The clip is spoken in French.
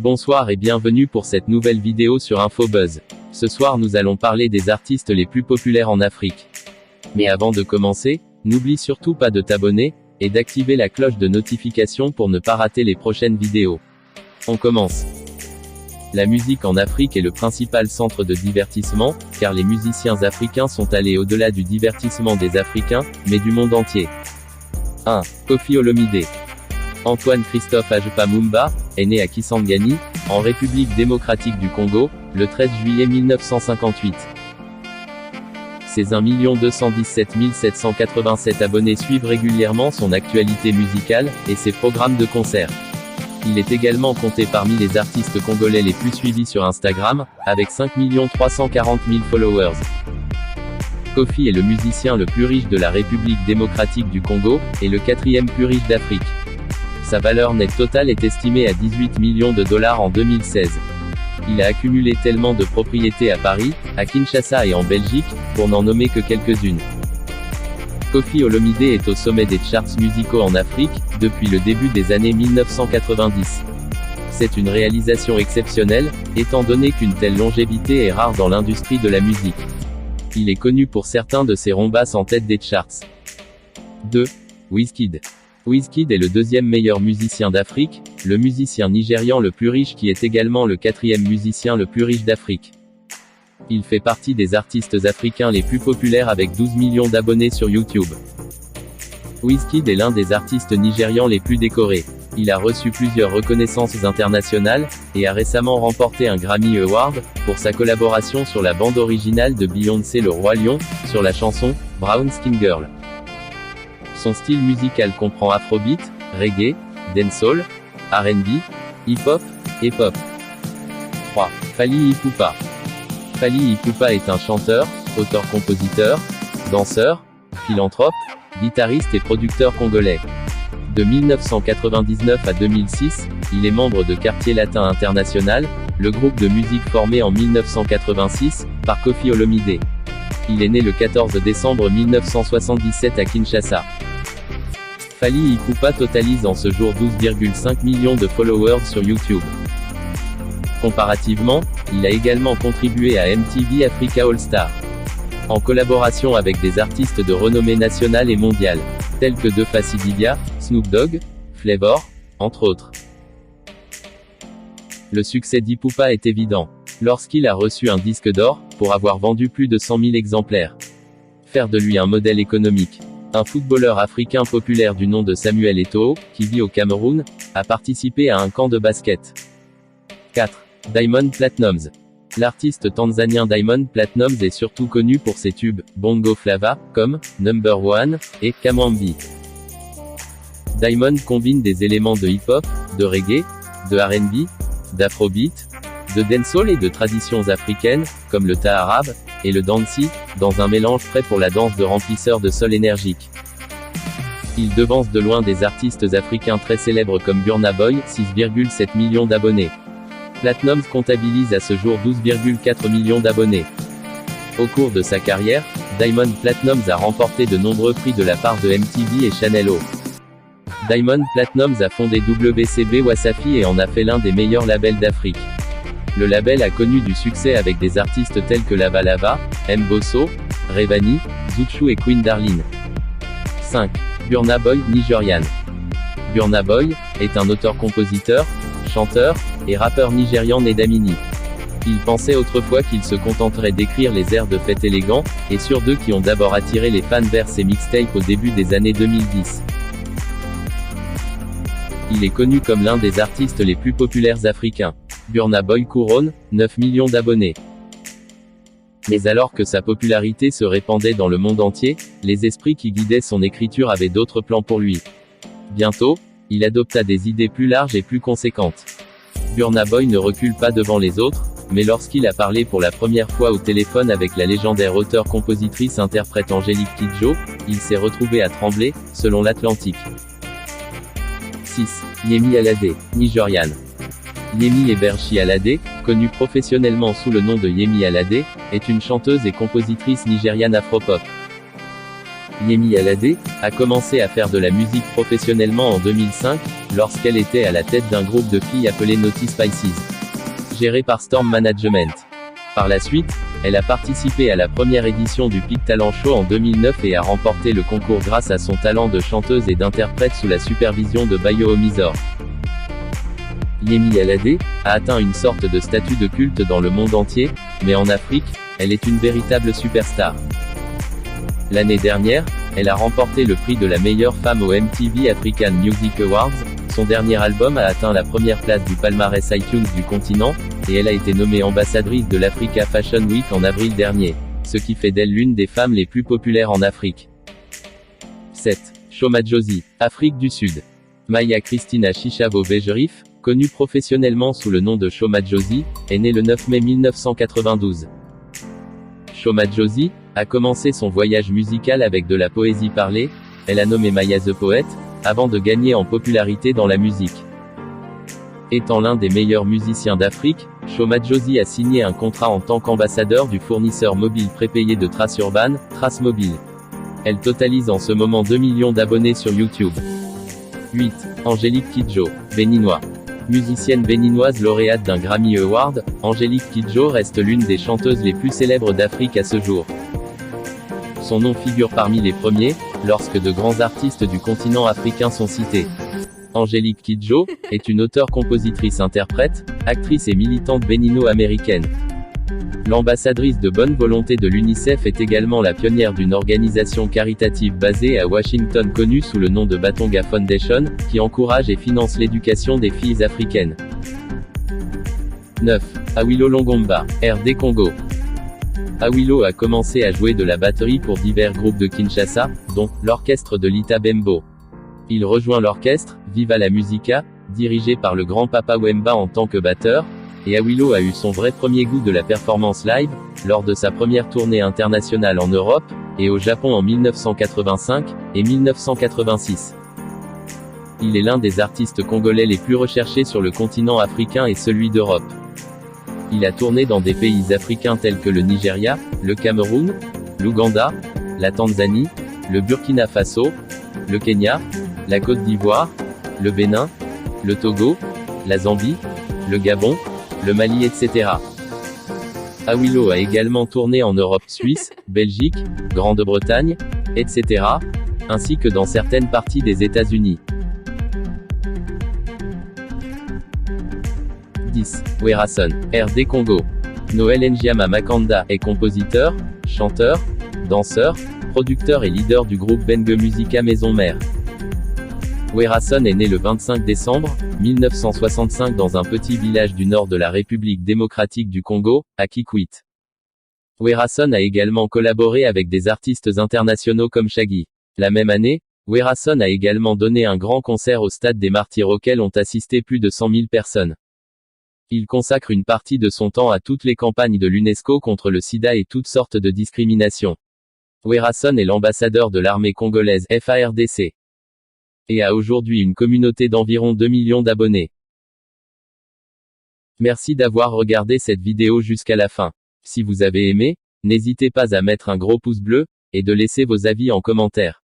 Bonsoir et bienvenue pour cette nouvelle vidéo sur InfoBuzz. Ce soir nous allons parler des artistes les plus populaires en Afrique. Mais avant de commencer, n'oublie surtout pas de t'abonner, et d'activer la cloche de notification pour ne pas rater les prochaines vidéos. On commence. La musique en Afrique est le principal centre de divertissement, car les musiciens africains sont allés au-delà du divertissement des Africains, mais du monde entier. 1. Koffi Olomide. Antoine Christophe Agepa Mumba est né à Kisangani, en République démocratique du Congo, le 13 juillet 1958. Ses 1 217 787 abonnés suivent régulièrement son actualité musicale, et ses programmes de concert. Il est également compté parmi les artistes congolais les plus suivis sur Instagram, avec 5 340 000 followers. Koffi est le musicien le plus riche de la République démocratique du Congo, et le 4e plus riche d'Afrique. Sa valeur nette totale est estimée à 18 millions de dollars en 2016. Il a accumulé tellement de propriétés à Paris, à Kinshasa et en Belgique, pour n'en nommer que quelques-unes. Koffi Olomide est au sommet des charts musicaux en Afrique, depuis le début des années 1990. C'est une réalisation exceptionnelle, étant donné qu'une telle longévité est rare dans l'industrie de la musique. Il est connu pour certains de ses rombasses en tête des charts. 2. Wizkid. Wizkid est le 2e meilleur musicien d'Afrique, le musicien nigérian le plus riche qui est également le 4e musicien le plus riche d'Afrique. Il fait partie des artistes africains les plus populaires avec 12 millions d'abonnés sur YouTube. Wizkid est l'un des artistes nigérians les plus décorés. Il a reçu plusieurs reconnaissances internationales, et a récemment remporté un Grammy Award, pour sa collaboration sur la bande originale de Beyoncé Le Roi Lion, sur la chanson « Brown Skin Girl ». Son style musical comprend afrobeat, reggae, dancehall, R&B, hip-hop, et pop. 3. Fally Ipupa. Fally Ipupa est un chanteur, auteur-compositeur, danseur, philanthrope, guitariste et producteur congolais. De 1999 à 2006, il est membre de Quartier Latin International, le groupe de musique formé en 1986, par Koffi Olomide. Il est né le 14 décembre 1977 à Kinshasa. Fally Ipupa totalise en ce jour 12,5 millions de followers sur YouTube. Comparativement, il a également contribué à MTV Africa All Star. En collaboration avec des artistes de renommée nationale et mondiale, tels que Defa Sidilia, Snoop Dogg, Flavor, entre autres. Le succès d'Ipupa est évident, lorsqu'il a reçu un disque d'or, pour avoir vendu plus de 100 000 exemplaires. Faire de lui un modèle économique. Un footballeur africain populaire du nom de Samuel Eto'o, qui vit au Cameroun, a participé à un camp de basket. 4. Diamond Platnumz. L'artiste tanzanien Diamond Platnumz est surtout connu pour ses tubes, Bongo Flava, comme Number One, et Kamwambi. Diamond combine des éléments de hip-hop, de reggae, de R&B, d'afrobeat, de dancehall et de traditions africaines, comme le taarab, et le dansi, dans un mélange prêt pour la danse de remplisseur de sol énergique. Il devance de loin des artistes africains très célèbres comme Burna Boy, 6,7 millions d'abonnés. Platnumz comptabilise à ce jour 12,4 millions d'abonnés. Au cours de sa carrière, Diamond Platnumz a remporté de nombreux prix de la part de MTV et Channel O. Diamond Platnumz a fondé WCB Wasafi et en a fait l'un des meilleurs labels d'Afrique. Le label a connu du succès avec des artistes tels que Lava Lava, Mbosso, Revani, Zuchu et Queen Darlene. 5. Burna Boy, Nigérian. Burna Boy est un auteur-compositeur, chanteur, et rappeur nigérian né d'Amini. Il pensait autrefois qu'il se contenterait d'écrire les airs de fête élégants, et sur d'eux qui ont d'abord attiré les fans vers ses mixtapes au début des années 2010. Il est connu comme l'un des artistes les plus populaires africains. Burna Boy couronne 9 millions d'abonnés. Mais alors que sa popularité se répandait dans le monde entier, les esprits qui guidaient son écriture avaient d'autres plans pour lui. Bientôt, il adopta des idées plus larges et plus conséquentes. Burna Boy ne recule pas devant les autres, mais lorsqu'il a parlé pour la première fois au téléphone avec la légendaire auteure-compositrice-interprète Angélique Kidjo, il s'est retrouvé à trembler, selon l'Atlantique. 6. Yemi Alade, Nigérian. Yemi Eberchi Alade, connue professionnellement sous le nom de Yemi Alade, est une chanteuse et compositrice nigériane afropop. Yemi Alade a commencé à faire de la musique professionnellement en 2005, lorsqu'elle était à la tête d'un groupe de filles appelé Naughty Spices, géré par Storm Management. Par la suite, elle a participé à la première édition du Peak Talent Show en 2009 et a remporté le concours grâce à son talent de chanteuse et d'interprète sous la supervision de Bayo Omizor. Yemi Alade a atteint une sorte de statut de culte dans le monde entier, mais en Afrique, elle est une véritable superstar. L'année dernière, elle a remporté le prix de la meilleure femme au MTV African Music Awards. Son dernier album a atteint la première place du palmarès iTunes du continent, et elle a été nommée ambassadrice de l'Africa Fashion Week en avril dernier, ce qui fait d'elle l'une des femmes les plus populaires en Afrique. 7. Choma Josie, Afrique du Sud. Maya Christina Chichavo Bejerif, connue professionnellement sous le nom de Choma Josie, est née le 9 mai 1992. Choma Josie a commencé son voyage musical avec de la poésie parlée, elle a nommé Maya the Poet, avant de gagner en popularité dans la musique. Étant l'un des meilleurs musiciens d'Afrique, Choma Josie a signé un contrat en tant qu'ambassadeur du fournisseur mobile prépayé de Trace Urban, Trace Mobile. Elle totalise en ce moment 2 millions d'abonnés sur YouTube. 8. Angélique Kidjo, béninois. Musicienne béninoise lauréate d'un Grammy Award, Angélique Kidjo reste l'une des chanteuses les plus célèbres d'Afrique à ce jour. Son nom figure parmi les premiers, lorsque de grands artistes du continent africain sont cités. Angélique Kidjo est une auteure-compositrice-interprète, actrice et militante bénino-américaine. L'ambassadrice de bonne volonté de l'UNICEF est également la pionnière d'une organisation caritative basée à Washington connue sous le nom de Batonga Foundation, qui encourage et finance l'éducation des filles africaines. 9. Awilo Longomba, RD Congo. Awilo a commencé à jouer de la batterie pour divers groupes de Kinshasa, dont l'orchestre de Lita Bembo. Il rejoint l'orchestre Viva la Musica, dirigé par le grand Papa Wemba en tant que batteur, et Awilo a eu son vrai premier goût de la performance live, lors de sa première tournée internationale en Europe, et au Japon en 1985, et 1986. Il est l'un des artistes congolais les plus recherchés sur le continent africain et celui d'Europe. Il a tourné dans des pays africains tels que le Nigeria, le Cameroun, l'Ouganda, la Tanzanie, le Burkina Faso, le Kenya, la Côte d'Ivoire, le Bénin, le Togo, la Zambie, le Gabon, le Mali etc. Awilo a également tourné en Europe suisse, Belgique, Grande-Bretagne, etc., ainsi que dans certaines parties des États-Unis. 10. Werason, RD Congo. Noël Njiama Makanda est compositeur, chanteur, danseur, producteur et leader du groupe Bengue Musica Maison Mère. Werason est né le 25 décembre 1965 dans un petit village du nord de la République démocratique du Congo, à Kikwit. Werason a également collaboré avec des artistes internationaux comme Shaggy. La même année, Werason a également donné un grand concert au Stade des Martyrs auquel ont assisté plus de 100 000 personnes. Il consacre une partie de son temps à toutes les campagnes de l'UNESCO contre le sida et toutes sortes de discriminations. Werason est l'ambassadeur de l'armée congolaise FARDC. Et a aujourd'hui une communauté d'environ 2 millions d'abonnés. Merci d'avoir regardé cette vidéo jusqu'à la fin. Si vous avez aimé, n'hésitez pas à mettre un gros pouce bleu, et de laisser vos avis en commentaire.